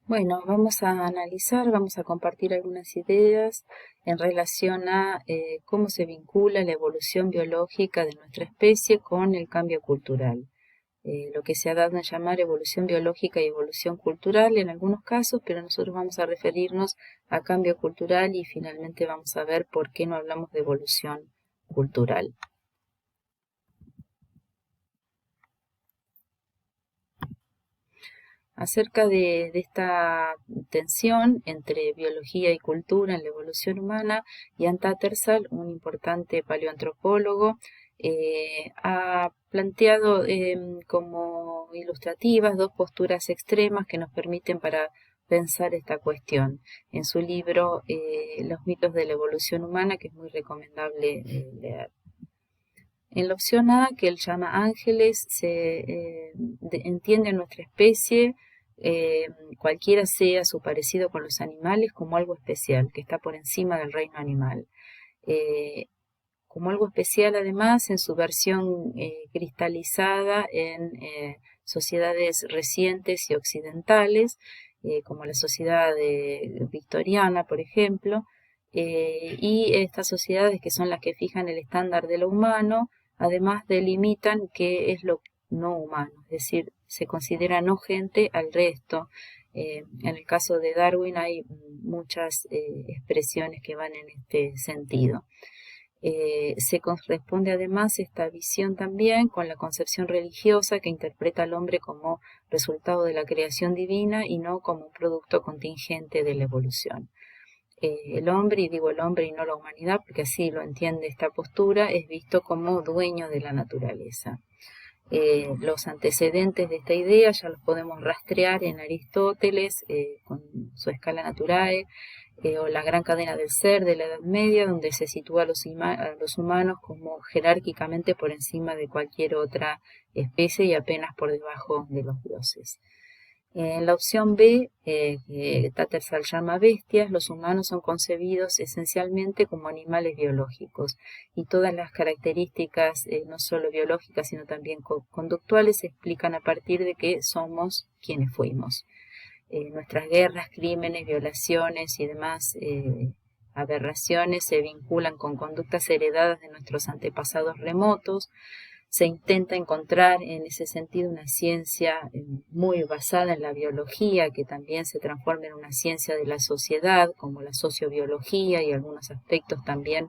Bueno, vamos a analizar, vamos a compartir algunas ideas en relación a cómo se vincula la evolución biológica de nuestra especie con el cambio cultural. Lo que se ha dado en llamar evolución biológica y evolución cultural en algunos casos, pero nosotros vamos a referirnos a cambio cultural y finalmente vamos a ver por qué no hablamos de evolución cultural. Acerca de esta tensión entre biología y cultura en la evolución humana, Jan Tattersall, un importante paleoantropólogo, ha planteado como ilustrativas dos posturas extremas que nos permiten para pensar esta cuestión. En su libro Los mitos de la evolución humana, que es muy recomendable leer. En la opción A, que él llama ángeles, entiende a nuestra especie, cualquiera sea su parecido con los animales, como algo especial, que está por encima del reino animal. Como algo especial, además, en su versión cristalizada en sociedades recientes y occidentales, como la sociedad victoriana, por ejemplo, y estas sociedades que son las que fijan el estándar de lo humano, además delimitan qué es lo no humano, es decir, se considera no gente al resto. En el caso de Darwin hay muchas expresiones que van en este sentido. Se corresponde además esta visión también con la concepción religiosa que interpreta al hombre como resultado de la creación divina y no como un producto contingente de la evolución. El hombre, y digo el hombre y no la humanidad, porque así lo entiende esta postura, es visto como dueño de la naturaleza. Los antecedentes de esta idea ya los podemos rastrear en Aristóteles con su Scala Naturae, o la gran cadena del ser de la Edad Media, donde se sitúa a los humanos como jerárquicamente por encima de cualquier otra especie y apenas por debajo de los dioses. En la opción B, que Tattersall llama bestias, los humanos son concebidos esencialmente como animales biológicos y todas las características, no solo biológicas, sino también conductuales, se explican a partir de que somos quienes fuimos. Nuestras guerras, crímenes, violaciones y demás aberraciones se vinculan con conductas heredadas de nuestros antepasados remotos. Se intenta encontrar en ese sentido una ciencia muy basada en la biología, que también se transforma en una ciencia de la sociedad, como la sociobiología y algunos aspectos también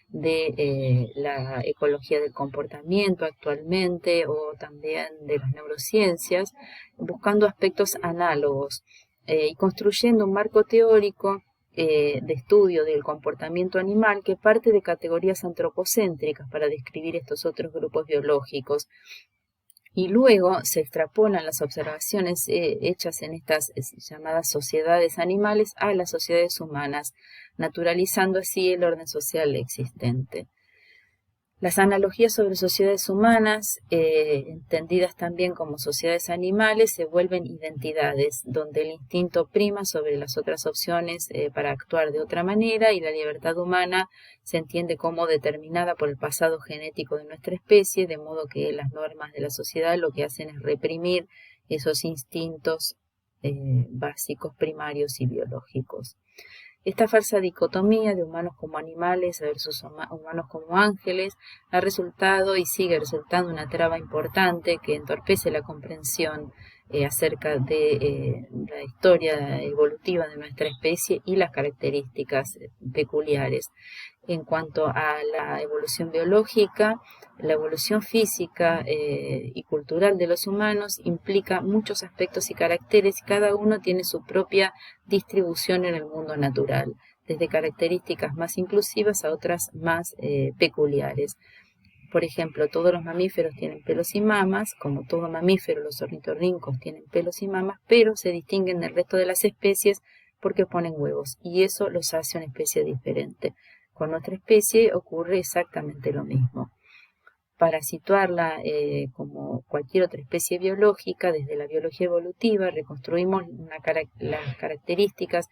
de la ecología del comportamiento actualmente o también de las neurociencias, buscando aspectos análogos y construyendo un marco teórico de estudio del comportamiento animal que parte de categorías antropocéntricas para describir estos otros grupos biológicos. Y luego se extrapolan las observaciones hechas en estas llamadas sociedades animales a las sociedades humanas, naturalizando así el orden social existente. Las analogías sobre sociedades humanas, entendidas también como sociedades animales, se vuelven identidades, donde el instinto prima sobre las otras opciones para actuar de otra manera y la libertad humana se entiende como determinada por el pasado genético de nuestra especie, de modo que las normas de la sociedad lo que hacen es reprimir esos instintos básicos, primarios y biológicos. Esta falsa dicotomía de humanos como animales versus humanos como ángeles ha resultado y sigue resultando una traba importante que entorpece la comprensión acerca de la historia evolutiva de nuestra especie y las características peculiares. En cuanto a la evolución biológica, la evolución física y cultural de los humanos implica muchos aspectos y caracteres y cada uno tiene su propia distribución en el mundo natural, desde características más inclusivas a otras más peculiares. Por ejemplo, todos los mamíferos tienen pelos y mamas, como todo mamífero, los ornitorrincos tienen pelos y mamas, pero se distinguen del resto de las especies porque ponen huevos, y eso los hace una especie diferente. Con nuestra especie ocurre exactamente lo mismo. Para situarla como cualquier otra especie biológica, desde la biología evolutiva, reconstruimos las características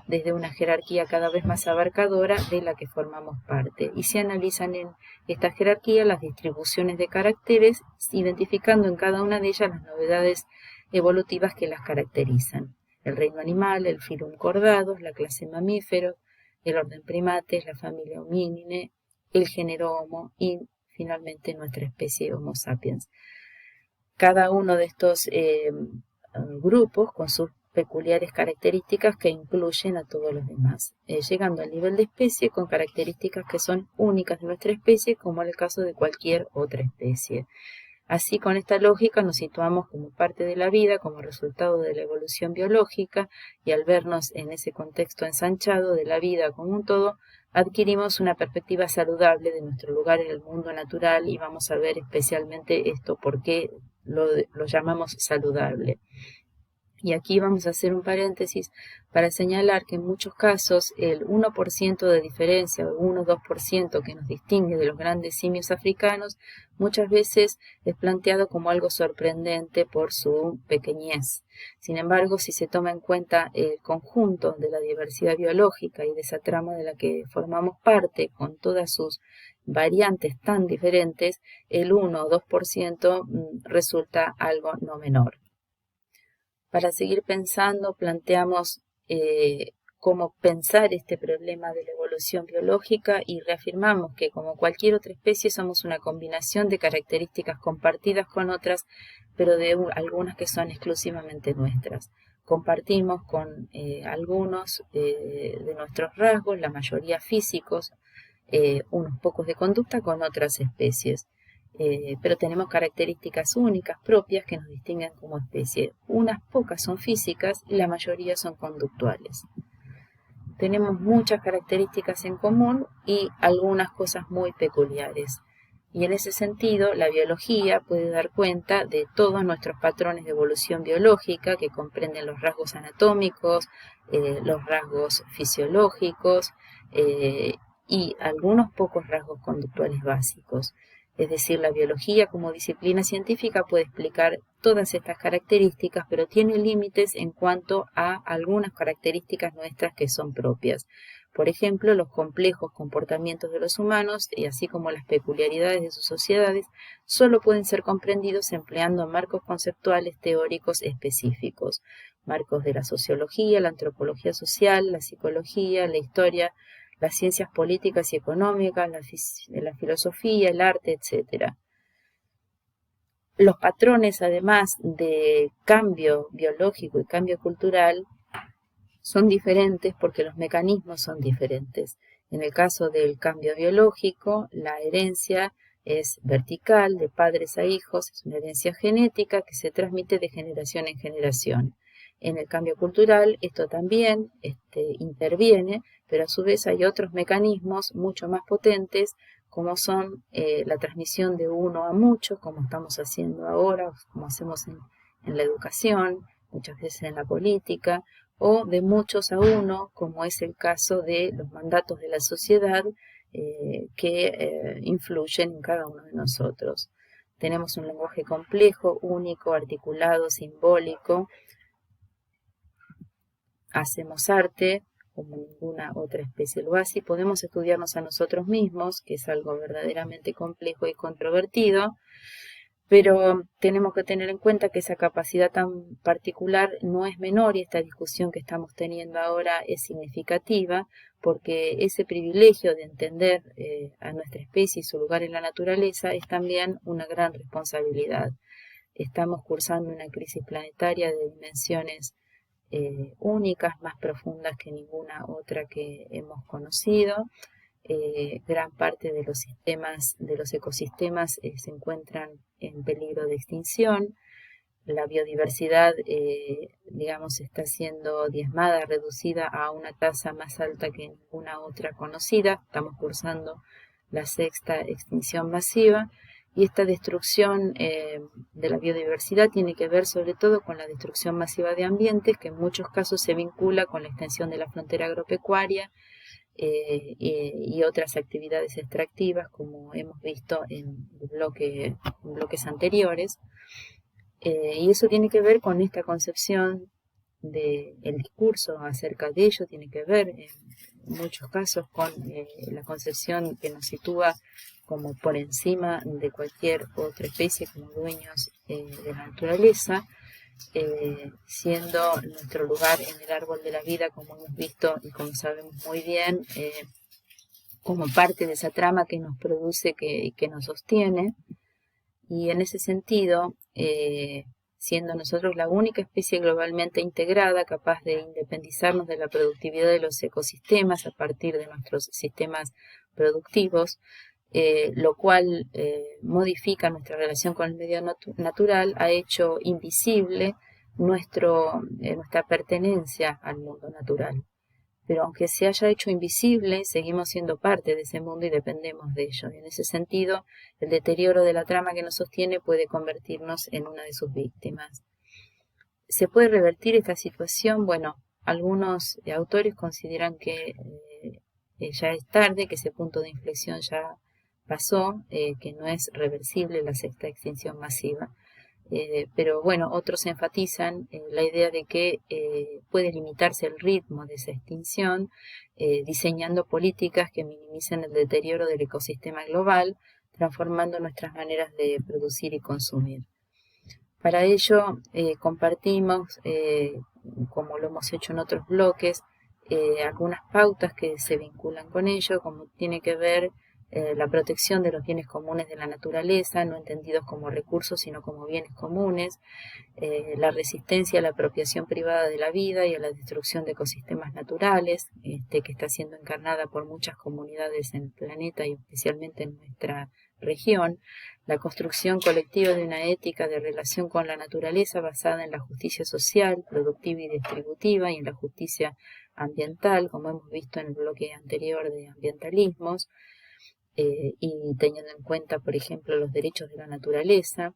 desde una jerarquía cada vez más abarcadora de la que formamos parte. Y se analizan en esta jerarquía las distribuciones de caracteres, identificando en cada una de ellas las novedades evolutivas que las caracterizan. el reino animal, el filum Chordados, la clase mamíferos, el orden primates, la familia Hominine, el género Homo y finalmente nuestra especie Homo sapiens. Cada uno de estos grupos con sus peculiares características que incluyen a todos los demás, llegando al nivel de especie con características que son únicas de nuestra especie, como en el caso de cualquier otra especie. Así, con esta lógica nos situamos como parte de la vida, como resultado de la evolución biológica, y al vernos en ese contexto ensanchado de la vida como un todo, adquirimos una perspectiva saludable de nuestro lugar en el mundo natural y vamos a ver especialmente esto, por qué lo llamamos saludable. Y aquí vamos a hacer un paréntesis para señalar que en muchos casos el 1% de diferencia o 1-2% que nos distingue de los grandes simios africanos muchas veces es planteado como algo sorprendente por su pequeñez. Sin embargo, si se toma en cuenta el conjunto de la diversidad biológica y de esa trama de la que formamos parte, con todas sus variantes tan diferentes, el 1 o 2% resulta algo no menor. Para seguir pensando, planteamos cómo pensar este problema de la evolución biológica y reafirmamos que, como cualquier otra especie, somos una combinación de características compartidas con otras, pero de algunas que son exclusivamente nuestras. Compartimos con algunos de nuestros rasgos, la mayoría físicos, unos pocos de conducta con otras especies. Pero tenemos características únicas propias que nos distinguen como especie. Unas pocas son físicas y la mayoría son conductuales. Tenemos muchas características en común y algunas cosas muy peculiares. Y en ese sentido, la biología puede dar cuenta de todos nuestros patrones de evolución biológica, que comprenden los rasgos anatómicos, los rasgos fisiológicos y algunos pocos rasgos conductuales básicos. Es decir, la biología como disciplina científica puede explicar todas estas características, pero tiene límites en cuanto a algunas características nuestras que son propias. Por ejemplo, los complejos comportamientos de los humanos, y así como las peculiaridades de sus sociedades, solo pueden ser comprendidos empleando marcos conceptuales teóricos específicos. Marcos de la sociología, la antropología social, la psicología, la historia, las ciencias políticas y económicas, la filosofía, el arte, etc. Los patrones, además de cambio biológico y cambio cultural, son diferentes porque los mecanismos son diferentes. En el caso del cambio biológico, la herencia es vertical, de padres a hijos, es una herencia genética que se transmite de generación en generación. En el cambio cultural, esto también interviene, pero a su vez hay otros mecanismos mucho más potentes, como son la transmisión de uno a muchos, como estamos haciendo ahora, como hacemos en la educación, muchas veces en la política, o de muchos a uno, como es el caso de los mandatos de la sociedad que influyen en cada uno de nosotros. Tenemos un lenguaje complejo, único, articulado, simbólico. Hacemos arte como ninguna otra especie lo hace y podemos estudiarnos a nosotros mismos, que es algo verdaderamente complejo y controvertido, pero tenemos que tener en cuenta que esa capacidad tan particular no es menor y esta discusión que estamos teniendo ahora es significativa porque ese privilegio de entender a nuestra especie y su lugar en la naturaleza es también una gran responsabilidad. Estamos cursando una crisis planetaria de dimensiones únicas, más profundas que ninguna otra que hemos conocido. Gran parte de los sistemas, de los ecosistemas se encuentran en peligro de extinción. La biodiversidad, está siendo diezmada, reducida a una tasa más alta que ninguna otra conocida. Estamos cursando la 6ª extinción masiva. Y esta destrucción de la biodiversidad tiene que ver sobre todo con la destrucción masiva de ambientes, que en muchos casos se vincula con la extensión de la frontera agropecuaria y otras actividades extractivas, como hemos visto en bloques anteriores. Y eso tiene que ver con esta concepción del discurso acerca de ello, tiene que ver en muchos casos con la concepción que nos sitúa como por encima de cualquier otra especie, como dueños de la naturaleza. siendo nuestro lugar en el árbol de la vida, como hemos visto y como sabemos muy bien, como parte de esa trama que nos produce, que nos sostiene. Y en ese sentido, siendo nosotros la única especie globalmente integrada capaz de independizarnos de la productividad de los ecosistemas a partir de nuestros sistemas productivos, lo cual modifica nuestra relación con el medio natural, ha hecho invisible nuestra pertenencia al mundo natural. Pero aunque se haya hecho invisible, seguimos siendo parte de ese mundo y dependemos de ello. Y en ese sentido, el deterioro de la trama que nos sostiene puede convertirnos en una de sus víctimas. ¿Se puede revertir esta situación? Bueno, algunos autores consideran que ya es tarde, que ese punto de inflexión ya pasó, que no es reversible la sexta extinción masiva. Pero bueno, otros enfatizan la idea de que puede limitarse el ritmo de esa extinción diseñando políticas que minimicen el deterioro del ecosistema global, transformando nuestras maneras de producir y consumir. Para ello compartimos, como lo hemos hecho en otros bloques, algunas pautas que se vinculan con ello, como tiene que ver la protección de los bienes comunes de la naturaleza, no entendidos como recursos, sino como bienes comunes, la resistencia a la apropiación privada de la vida y a la destrucción de ecosistemas naturales, que está siendo encarnada por muchas comunidades en el planeta y especialmente en nuestra región, la construcción colectiva de una ética de relación con la naturaleza basada en la justicia social, productiva y distributiva y en la justicia ambiental, como hemos visto en el bloque anterior de ambientalismos, y teniendo en cuenta, por ejemplo, los derechos de la naturaleza,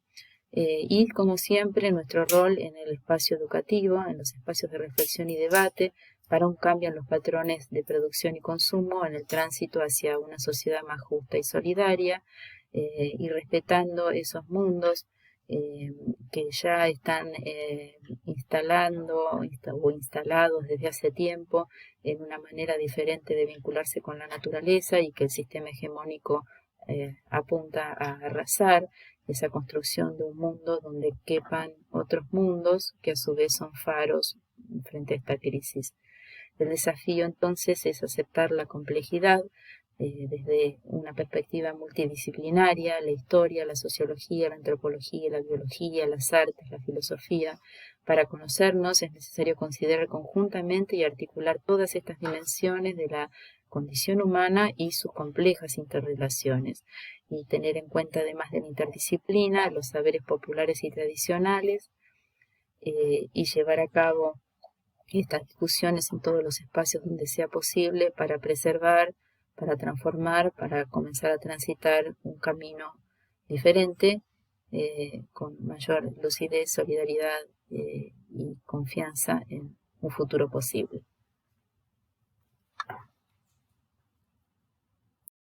y como siempre nuestro rol en el espacio educativo, en los espacios de reflexión y debate, para un cambio en los patrones de producción y consumo, en el tránsito hacia una sociedad más justa y solidaria, y respetando esos mundos que ya están instalando o instalados desde hace tiempo en una manera diferente de vincularse con la naturaleza y que el sistema hegemónico apunta a arrasar, esa construcción de un mundo donde quepan otros mundos que a su vez son faros frente a esta crisis. El desafío entonces es aceptar la complejidad desde una perspectiva multidisciplinaria, la historia, la sociología, la antropología, la biología, las artes, la filosofía. Para conocernos es necesario considerar conjuntamente y articular todas estas dimensiones de la condición humana y sus complejas interrelaciones, y tener en cuenta además de la interdisciplina los saberes populares y tradicionales, y llevar a cabo estas discusiones en todos los espacios donde sea posible para preservar, para transformar, para comenzar a transitar un camino diferente, con mayor lucidez, solidaridad y confianza en un futuro posible.